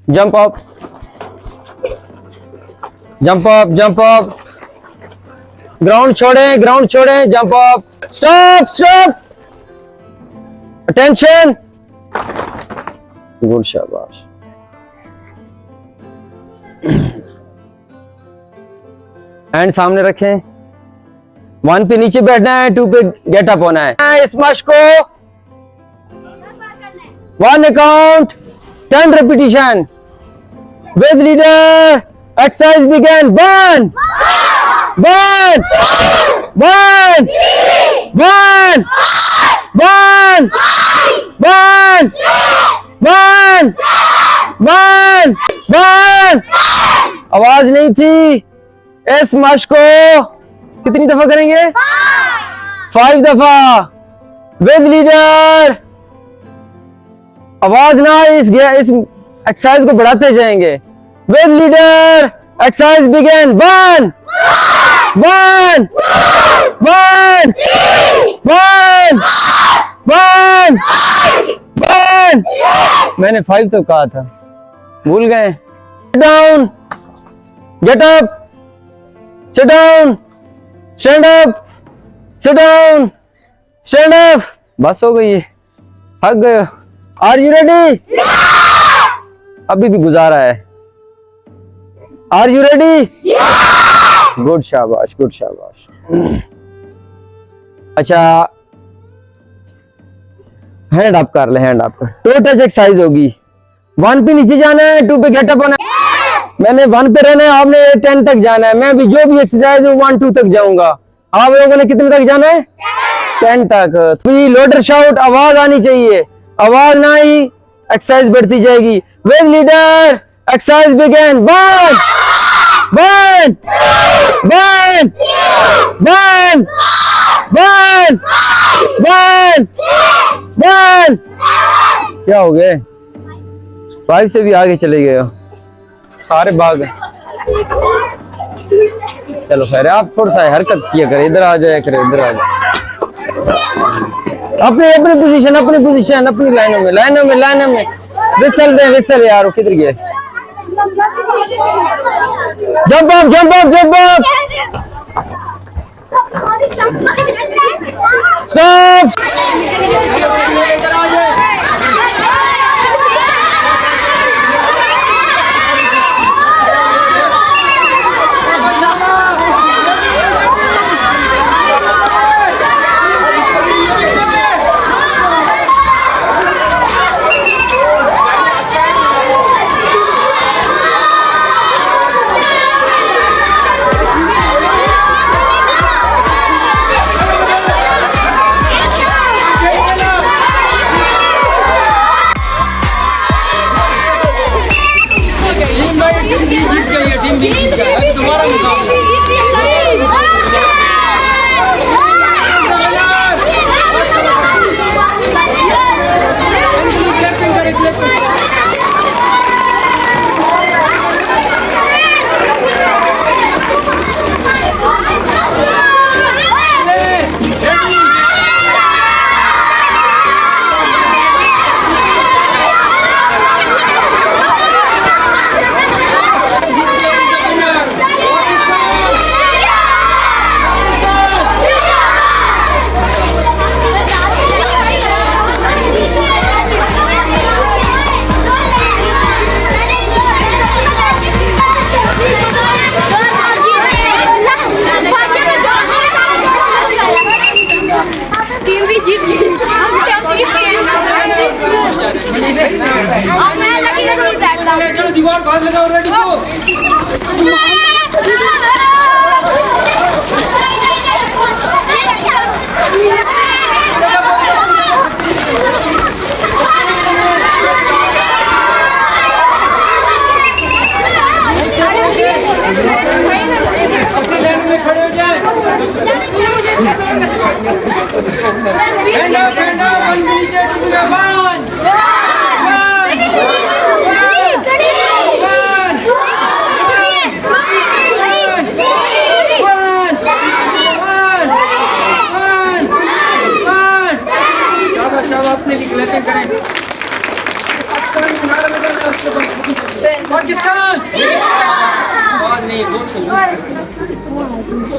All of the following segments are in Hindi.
Jump up. Jump up, jump up. Ground छोड़ें, jump up. Stop. Attention. Good शाबाश. हैंड सामने रखें. 1 पे नीचे बैठना है, 2 पे गेट अप होना है. इस मश्क को 1 count, 10 repetition. With leader, exercise begin. 1. आवाज नहीं थी. इस मश्क को कितनी दफा करेंगे? 5 दफा. With leader. आवाज ना इस एक्सरसाइज को बढ़ाते जाएंगे. With leader, exercise begin. 1. मैंने 5 तो कहा था, भूल गए. Down, get up, sit down, stand up, sit down, stand up. बस हो गई है, थक गए. Are you ready? Yes! अभी भी गुजारा है. Are you ready? Yes! Good शाबाश. अच्छा, हैंड अप कर ले. टो टच एक्सरसाइज होगी. 1 पे नीचे जाना है, 2 पे गेट अप होना है. मैंने 1 पे रहना है, आपने 10 तक जाना है. मैं भी जो भी एक्सरसाइज है 1, 2 तक जाऊंगा. आप लोगों ने कितने तक जाना है? 10 तक. फिर लोडर शाउट, आवाज आनी चाहिए. आवाज ना आई, एक्सरसाइज बढ़ती जाएगी. With leader, exercise begin. 1. क्या हो गए? 5 से भी आगे चले गए हो, सारे भाग. चलो खैर, आप थोड़ा सा हरकत किया करें. इधर आ जाए. अपनी पोजीशन, अपनी लाइनों में. विसल यार, वो किधर गए? Jump up. स्टॉप. दीवार घास लगा ऑलरेडी को अपनी लाइन में खड़े हो जाए। हैंड अप वन नीचे टूटेगा one one one one Pakistan आवाज नहीं बहुत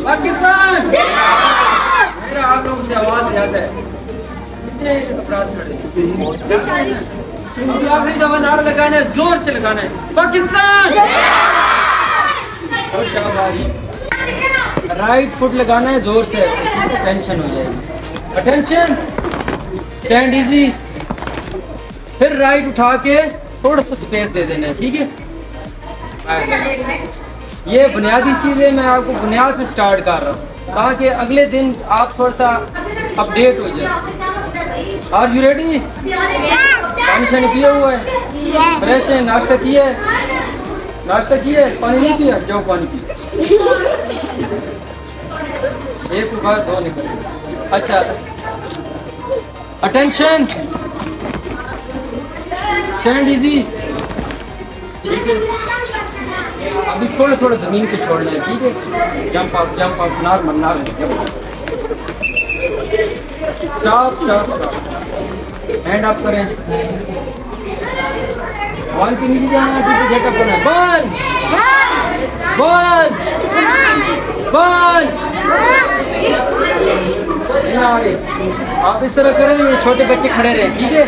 पाकिस्तान मेरा आप लोगों से आवाज ज्यादा है कितने अपराध खड़े अभी आखिरी दफा नारा लगाना है जोर से लगाना है पाकिस्तान और शाबाश राइट फुट लगाना है जोर से ऐसे टेंशन हो जाएगी अटेंशन स्टैंड इजी फिर राइट उठा के थोड़ा सा स्पेस दे देना है ठीक है ये बुनियादी चीज़ें मैं आपको बुनियाद से स्टार्ट कर रहा हूँ ताकि अगले दिन आप थोड़ा सा अपडेट हो जाए आर यू रेडी पानी शानी पिया हुआ है फ्रेश है नाश्ता किया है पानी नहीं पिया जाओ पानी पिया एक के बाद दो निकल अच्छा अटेंशन स्टैंड इजी ठीक है अभी थोड़ा थोड़ा जमीन को छोड़ना है ठीक है jump up normal stop hand up करें वन से नीचे जाना है गेट अप करना है वन आगे आप इस तरह करें ये छोटे बच्चे खड़े रहे ठीक है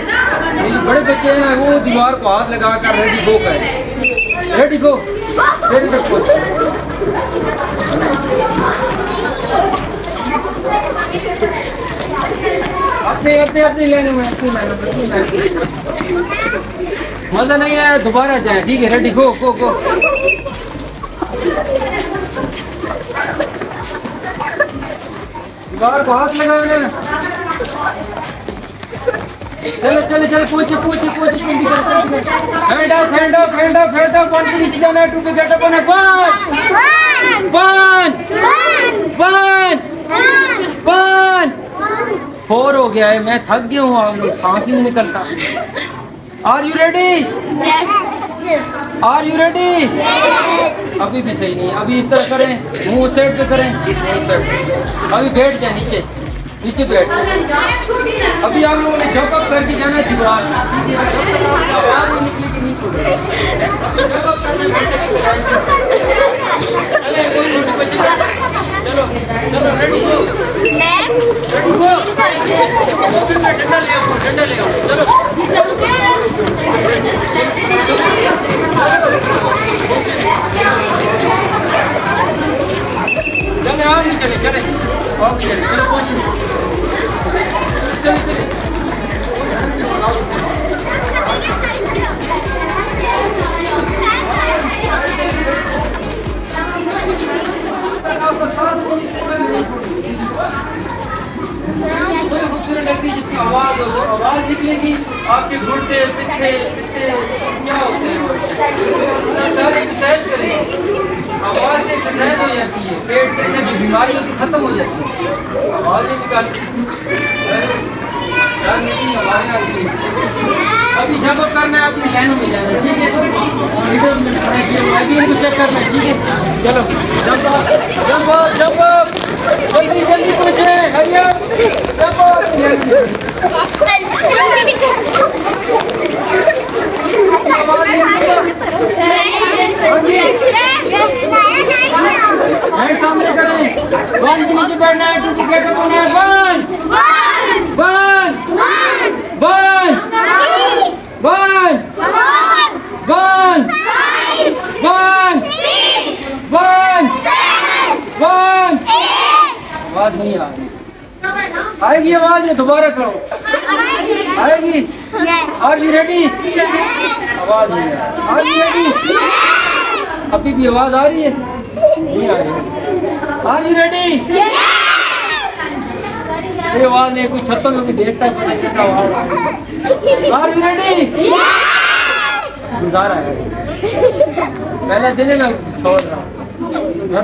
ये बड़े बच्चे हैं ना वो दीवार को हाथ लगा कर रेडी गो करें रेडी गो रेडी गो अपनी लाइन में मजा नहीं आया दोबारा जाए ठीक है रेडी गो गो गो दीवार को हाथ लगाना चले पूछे हैंड अप वन के नीचे जाना है टू पे गेट अप होना वन 4 हो गया है मैं थक गया हूँ आप लोग सांस ही नहीं निकलता आर यू रेडी अभी भी सही नहीं अभी इस तरह करें मुंह सेट पे करें अभी बैठ जाए नीचे बैठ अभी आप लोगों ने जंप अप करके जाना है दीवार आवाज नहीं निकलेगी नहीं छोड़ेगा जंप अप करने चलो रेडी हो डंडा ले आओ चलो चले आप नहीं चले चलो पहुंचे चले आपका सांस नहीं छोड़ेगी कोई खूबसूरत लगती है जिसमें आवाज हो आवाज निकलेगी आपके घुटने पित्ते क्या होते हैं सारे एक्सरसाइज करेंगे आवाज से एक्सरसाइज हो जाती है पेट के अंदर जो बीमारी होती है खत्म हो जाती है आवाज नहीं निकालती अभी जब करना है अपनी लाइनों में जाना ठीक है इनको चेक करना है ठीक है चलो जंप जल्दी पहुंचे सामने करें वन के नीचे बैठना है टू के गेट अप होना है आवाज नहीं आ रही आएगी आवाज है दोबारा करो आएगी आर यू रेडी आवाज नहीं आर यू रेडी अभी भी आवाज आ रही है नहीं आ रही आर यू रेडी कोई आवाज नहीं कोई छतों में कोई देखता है पता नहीं क्या आवाज आर यू रेडी गुजारा है पहले दिन में छोड़ रहा हूँ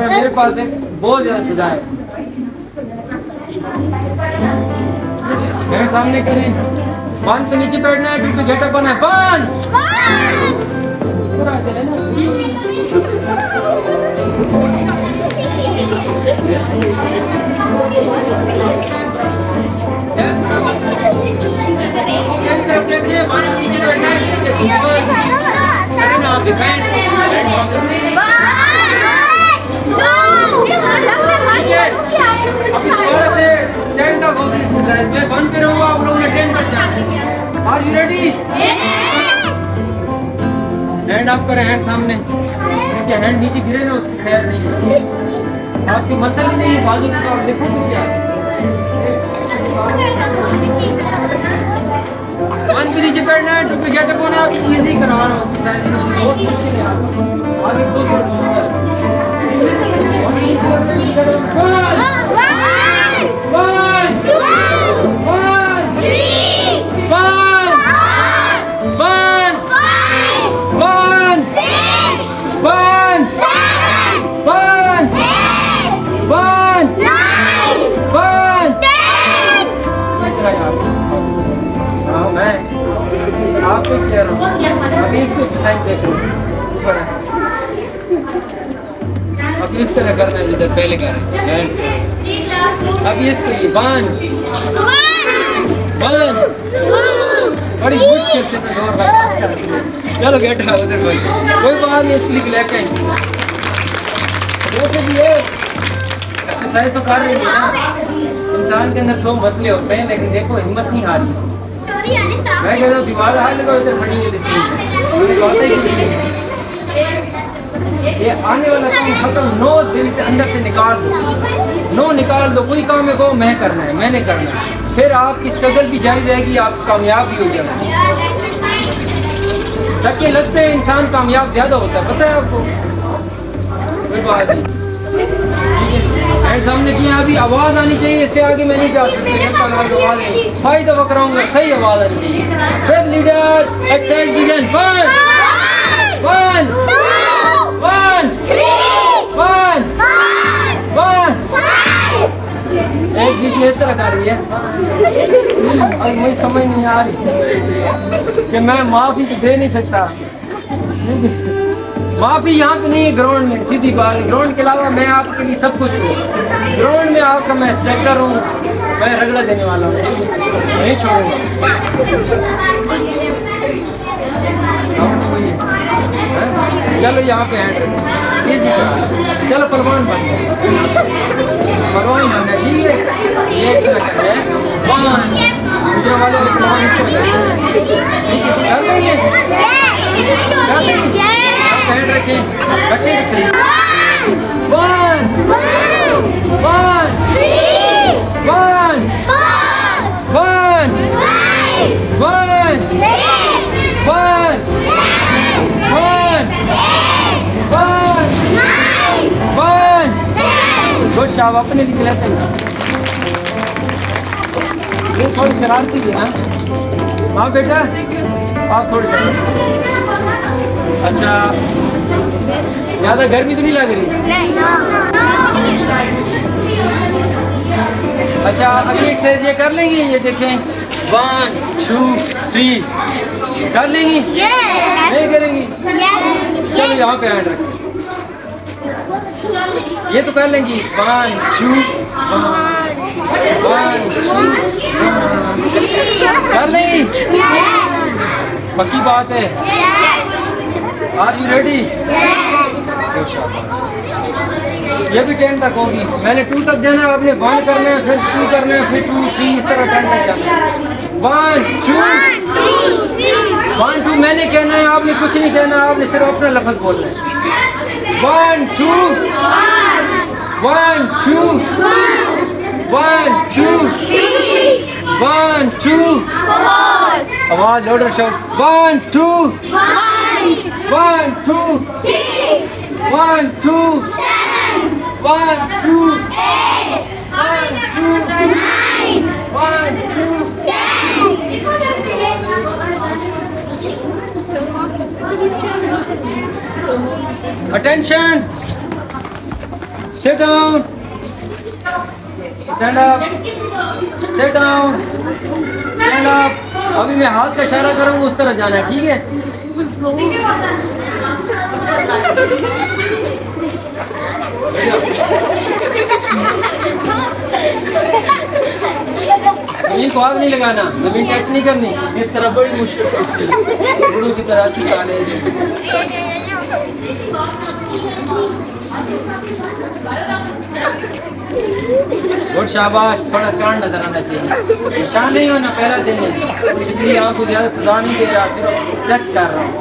मेरे पास एक बहुत ज्यादा सजा है मेरे सामने करें वन के नीचे बैठना है टू पे गेट अप होना है वन पूरा चले ना वन के नीचे बैठना है अरे ना आप दिखाएं अभी दोबारा से 10 तक होगी एक्सरसाइज। मैं 1 पे रहूंगा, आप लोग 10 तक जाएं। Are you ready? Hand up करें, हैंड सामने। इसके हैंड नीचे गिरे ना, उसकी खैर नहीं है। आपकी मसल नहीं है, बाजू की तरफ देखो तो क्या है। 1 पे नीचे बैठना है, 2 पे गेट अप होना है। इजी करवा रहा हूँ एक्सरसाइज, बहुत मुश्किल है। आगे दो थोड़ा सा आपको कह रहा हूँ। अभी इसको एक्सरसाइज देखो, ऊपर है। अभी इस तरह करना है जिधर पहले कर रहे हैं। अभी इसके लिए 1 बड़ी मुश्किल से तो दौड़ रहा है। चलो गेट है उधर, कोई बात नहीं, इसके लिए लेके आएंगे। वो से भी है एक्सरसाइज तो कर रही है ना। इंसान के अंदर 100 मसले होते हैं, लेकिन देखो हिम्मत नहीं हारी है। मैं कहता हूँ दीवार हाल लगा इधर खड़ी है, ये आने वाला काम खत्म। 9 दिन के अंदर से निकाल दो, 9 निकाल दो। कोई काम है को मैं करना है, मैंने करना है। फिर आपकी स्ट्रगल भी जारी रहेगी, आप कामयाब भी हो जाएंगे। धक्के लगते हैं, इंसान कामयाब ज्यादा होता है, पता है आपको। कोई बात नहीं, मेरे सामने की अभी आवाज आनी चाहिए, इससे आगे मैं नहीं जा सकता। आवाज नहीं, 5 दफा कराऊंगा, सही आवाज आनी चाहिए। फिर लीडर एक्सरसाइज बिगिन। 1 1 1 1 एक बीच में इस तरह कर रही है। और मुझे समझ नहीं आ रही कि मैं माफी तो दे नहीं सकता। माफी यहाँ पे नहीं है, ग्राउंड में। सीधी बात है, ग्राउंड के अलावा मैं आपके लिए सब कुछ हूँ। ग्राउंड में आपका मैं स्ट्राइकर हूँ, मैं रगड़ा देने वाला हूँ, नहीं छोड़ूंगा। चलो यहाँ पे हैंड इजी कर, चलो पहलवान बनना है, ठीक है। ये इस तरह करते हैं, 1 दूसरे वाले पहलवान इस तरह करते हैं, ठीक है। कर लेंगे, कर लेंगे। हैंड रखें, रखें तो सही। 1 1 1 1 1 1 1 गुड शाब, अपने लिख लेते हैं। ये थोड़ी शरारती है ना। हाँ बेटा, आप थोड़ी शरारती। अच्छा, ज़्यादा गर्मी तो नहीं लग रही? अच्छा, अगली एक्सरसाइज ये कर लेंगी, ये देखें। 1 2 3 कर लेंगी? नहीं करेंगी? चलो यहाँ पे हैंड रखें, ये तो कर लेंगी। 1 2 1 2 कर लेंगी? पक्की बात है? Are you ready? ये भी 10 तक होगी। मैंने 2 तक जाना है, आपने 1 करना है, फिर 2 करना है, फिर 2 3 इस तरह 10 तक जाना है। 1 2 1 2 मैंने कहना है, आपने कुछ नहीं कहना, आपने सिर्फ अपना लफ्ज बोलना है। 1 2 1 2 1 2 1 2 आवाज loader shot. 1 2 1 2 1 2 1 2 1 2 1 2 Attention! Sit down. Stand up. Sit down. Stand up. अभी मैं हाथ का इशारा करूँगा, उस तरह जाना है, ठीक है? जमीन को हाथ नहीं लगाना, जमीन टच नहीं करनी। इस तरह बड़ी मुश्किल से उठती है, की तरह से साले। गुड, शाबाश। थोड़ा करंट नजर आना चाहिए, निशान नहीं होना, पहला दिन है इसलिए आपको ज़्यादा सजा नहीं दे रहा, सिर्फ टच कर रहा हूँ।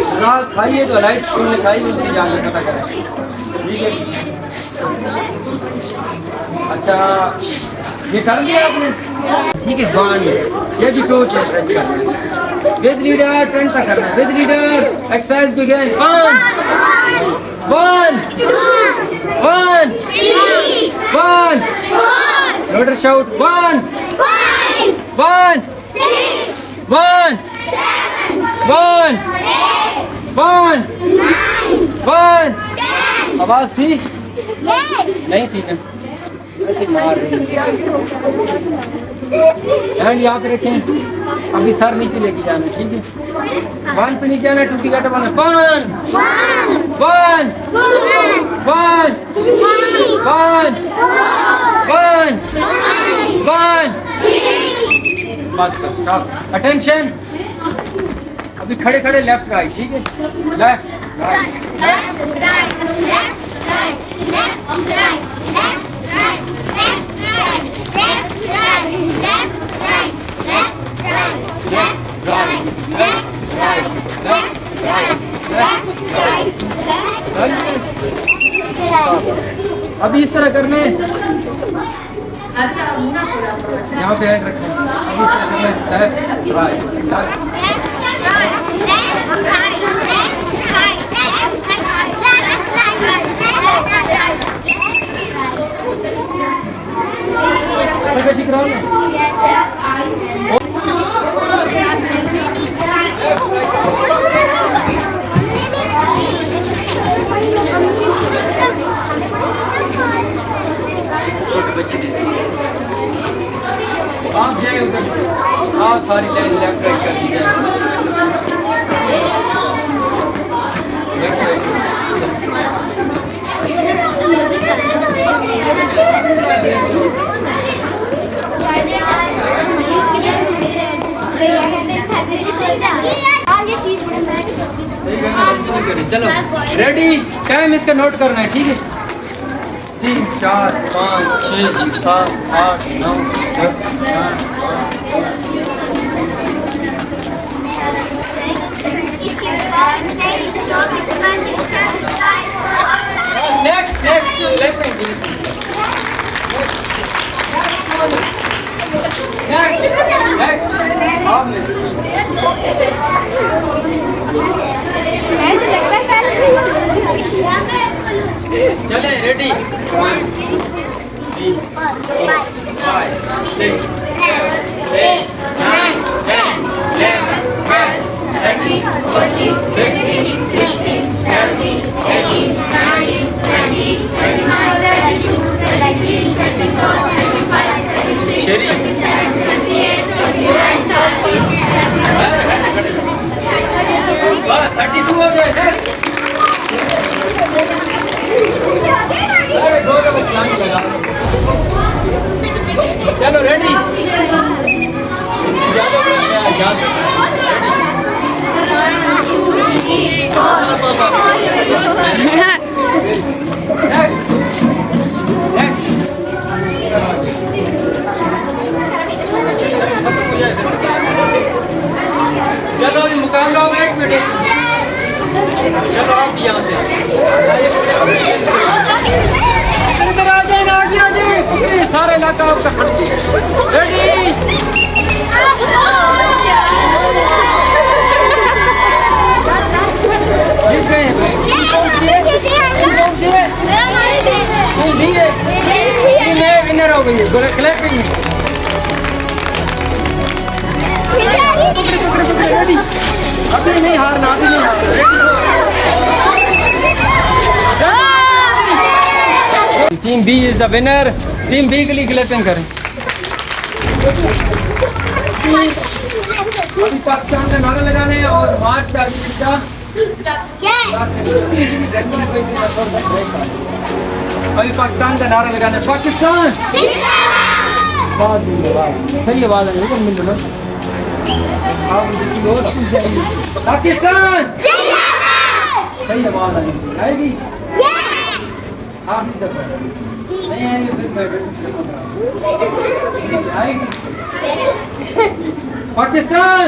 सजा खाइए तो लाइट स्कूल में खाइए, उनसे जाके पता करें, ठीक है। अच्छा, ये कर लिया आपने, ठीक है। वन, ये भी टोच है, टच करना है विद लीडर, 10 तक करना है with leader. Exercise begin. One, louder shout, one, आवाज थी नहीं थी ना, ऐसे मार रही है। हैंड यहाँ पे रखें, अभी सर नीचे लेके जाना, ठीक है। 1 पे नहीं जाना, 2 की घटा बना। 1 बस स्टॉप। अटेंशन, अभी खड़े खड़े लेफ्ट राइट, ठीक है। लेफ्ट राइट, अभी इस तरह करना है, यहाँ पे हैंड रखना है, अभी इस तरह करना है, लेफ्ट राइट। ऐसा ठीक रहा ना? बच्चे थे, आप जाए उधर, आप सारी लाइन लेफ्ट राइट कर दी जाए। चलो रेडी, टाइम इसका नोट करना है, ठीक है। 3, 4, 5, 6, 7, 8, 9, 10, 11। Next, left hand. Next. चले रेडी। 1, 2, 3, 4, 5, 6, 7, 8, 9, 10, 11, 12, 13, 14, 15, 16, 17, 18, 19, 20, 21, 22, 23, 24, 25, 26, 27, 28, 29, 30, 32 हो गए। चलो रेडी, चलो ये मुकाबला होगा 1 मिनट। चलो आप यहाँ से इधर आ जाए ना, आगे आ जाए, सारा इलाका आपका। रेडी, जीत गए। कौन सी है? मैं विनर हो गई। बोले क्लैपिंग। रेडी, अभी नहीं हारना, अभी नहीं हारना। Team B is the winner. Team B के लिए क्लैपिंग करें। अभी पाकिस्तान का नारा लगाना है और मार्च का अभी पाकिस्तान का नारा लगाना है। पाकिस्तान सही आवाज है, मिल लो पाकिस्तान सही आवाज आएगी आप इधर बैठो नहीं आएंगे फिर बैठो आएगी पाकिस्तान